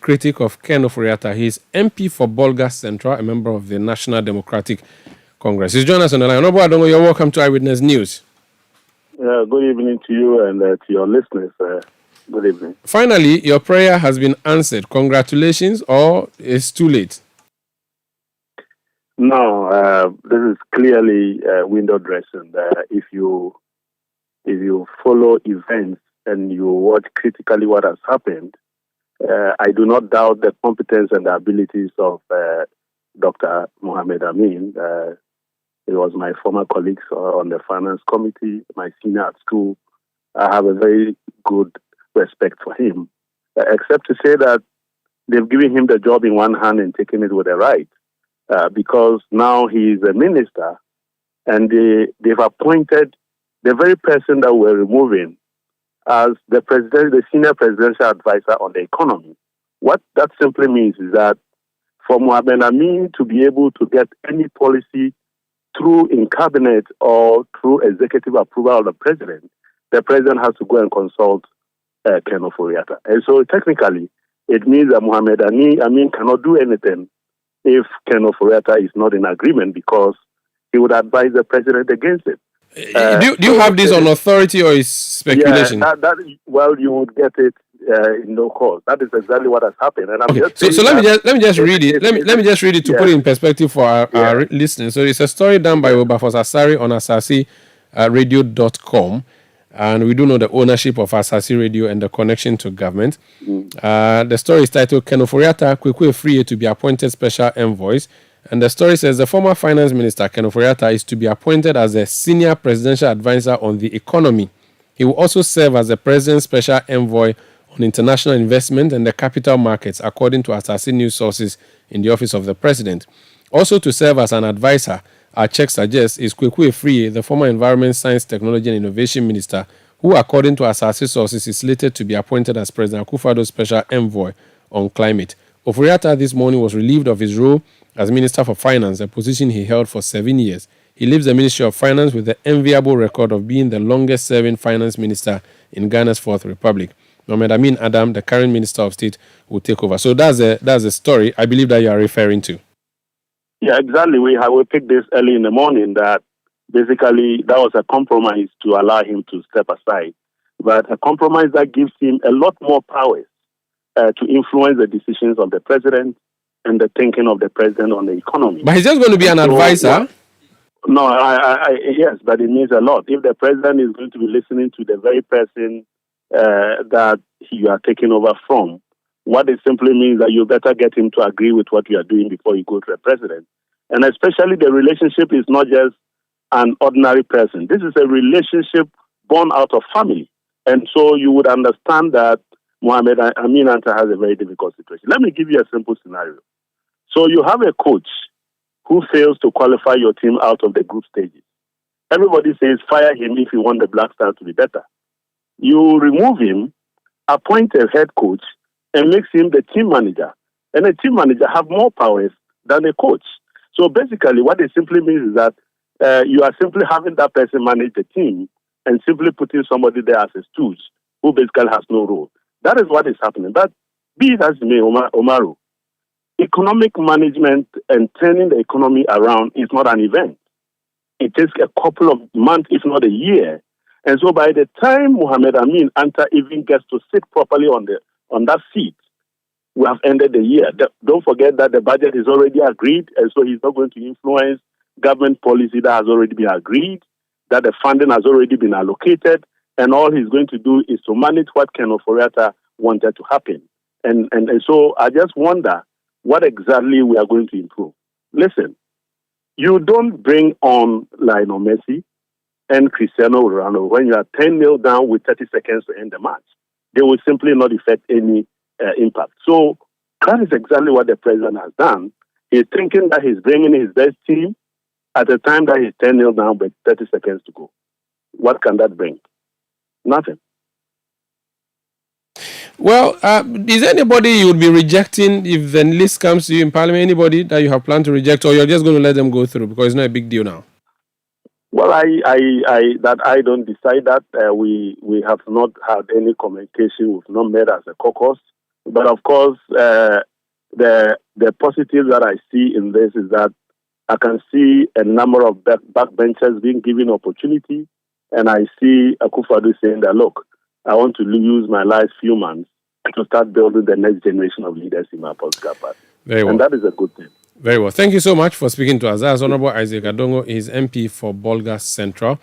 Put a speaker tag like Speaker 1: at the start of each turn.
Speaker 1: critic of Ken Ofori-Atta. He is MP for Bolga Central, a member of the National Democratic Congress. He's joining us on the line. Honorable Adongo, you're welcome to Eyewitness News.
Speaker 2: Good evening to you and to your listeners. Good evening.
Speaker 1: Finally, your prayer has been answered. Congratulations, or it's too late?
Speaker 2: No, this is clearly window dressing. If you follow events and you watch critically what has happened, I do not doubt the competence and the abilities of Dr. Mohammed Amin. He was my former colleague on the finance committee, my senior at school. I have a very good respect for him, except to say that they've given him the job in one hand and taken it with the right, because now he is a minister, and they've appointed the very person that we're removing as the senior presidential advisor on the economy. What that simply means is that for Mohammed Amin to be able to get any policy through in cabinet or through executive approval of the president has to go and consult Ken Ofori-Atta. And so technically, it means that Mohammed Amin cannot do anything if Ken Ofori-Atta is not in agreement, because he would advise the president against it.
Speaker 1: Do you have this on authority, or is speculation?
Speaker 2: Yeah, well, you would get it in no cause. That is exactly what has happened. And I'm
Speaker 1: okay. So let me just read it. Let me just read it to put it in perspective for our listeners. So it's a story done by Obafos Asari on asasiradio.com. And we do know the ownership of Asasi Radio and the connection to government. The story is titled Ken Ofori-Atta Kwekwe Free to be appointed special envoys. And the story says the former finance minister, Ken Ofori-Atta, is to be appointed as a senior presidential advisor on the economy. He will also serve as the president's special envoy on international investment and the capital markets, according to Asasi news sources in the office of the president. Also to serve as an advisor, our check suggests, is Kwekwe Free, the former Environment, Science, Technology and Innovation Minister, who, according to Asasi sources, is slated to be appointed as President Akufo-Addo's special envoy on climate. Ofori-Atta this morning was relieved of his role as Minister for Finance, a position he held for 7 years. He leaves the Ministry of Finance with the enviable record of being the longest-serving finance minister in Ghana's Fourth Republic. Amin Adam, the current Minister of State, will take over. So that's the story I believe that you are referring to.
Speaker 2: Yeah, exactly. We picked this early in the morning that basically that was a compromise to allow him to step aside, but a compromise that gives him a lot more powers to influence the decisions of the president and the thinking of the president on the economy.
Speaker 1: But he's just going to be an advisor.
Speaker 2: No, yes, but it means a lot. If the president is going to be listening to the very person that you are taking over from, what it simply means that you better get him to agree with what you are doing before you go to the president. And especially the relationship is not just an ordinary person. This is a relationship born out of family. And so you would understand that Mohammed Amin Anta has a very difficult situation. Let me give you a simple scenario. So you have a coach who fails to qualify your team out of the group stages. Everybody says fire him if you want the Black Stars to be better. You remove him, appoint a head coach, and makes him the team manager. And a team manager have more powers than a coach. So basically what it simply means is that you are simply having that person manage the team and simply putting somebody there as a stooge who basically has no role. That is what is happening. But be it as it may, Omaru, economic management and turning the economy around is not an event. It takes a couple of months, if not a year. And so by the time Mohammed Amin Anta even gets to sit properly on that seat, we have ended the year. Don't forget that the budget is already agreed, and so he's not going to influence government policy that has already been agreed, that the funding has already been allocated, and all he's going to do is to manage what Ken Ofori-Atta wanted to happen. And so I just wonder what exactly we are going to improve. Listen, you don't bring on Lionel Messi and Cristiano Ronaldo when you are 10-0 down with 30 seconds to end the match. They will simply not affect any impact. So that is exactly what the president has done. He's thinking that he's bringing his best team at a time that he's 10-0 down with 30 seconds to go. What can that bring? Nothing.
Speaker 1: Well, is anybody you would be rejecting if the list comes to you in Parliament? Anybody that you have planned to reject, or you're just going to let them go through because it's not a big deal now?
Speaker 2: Well, I don't decide that. We have not had any communication. We've not met as a caucus. But of course, the positive that I see in this is that I can see a number of backbenchers being given opportunity, and I see Akufo-Addo saying that, look, I want to use my last few months to start building the next generation of leaders in my political party.
Speaker 1: Very well.
Speaker 2: And that is a good thing.
Speaker 1: Very well. Thank you so much for speaking to us. That's Honorable Isaac Adongo. He is MP for Bolga Central.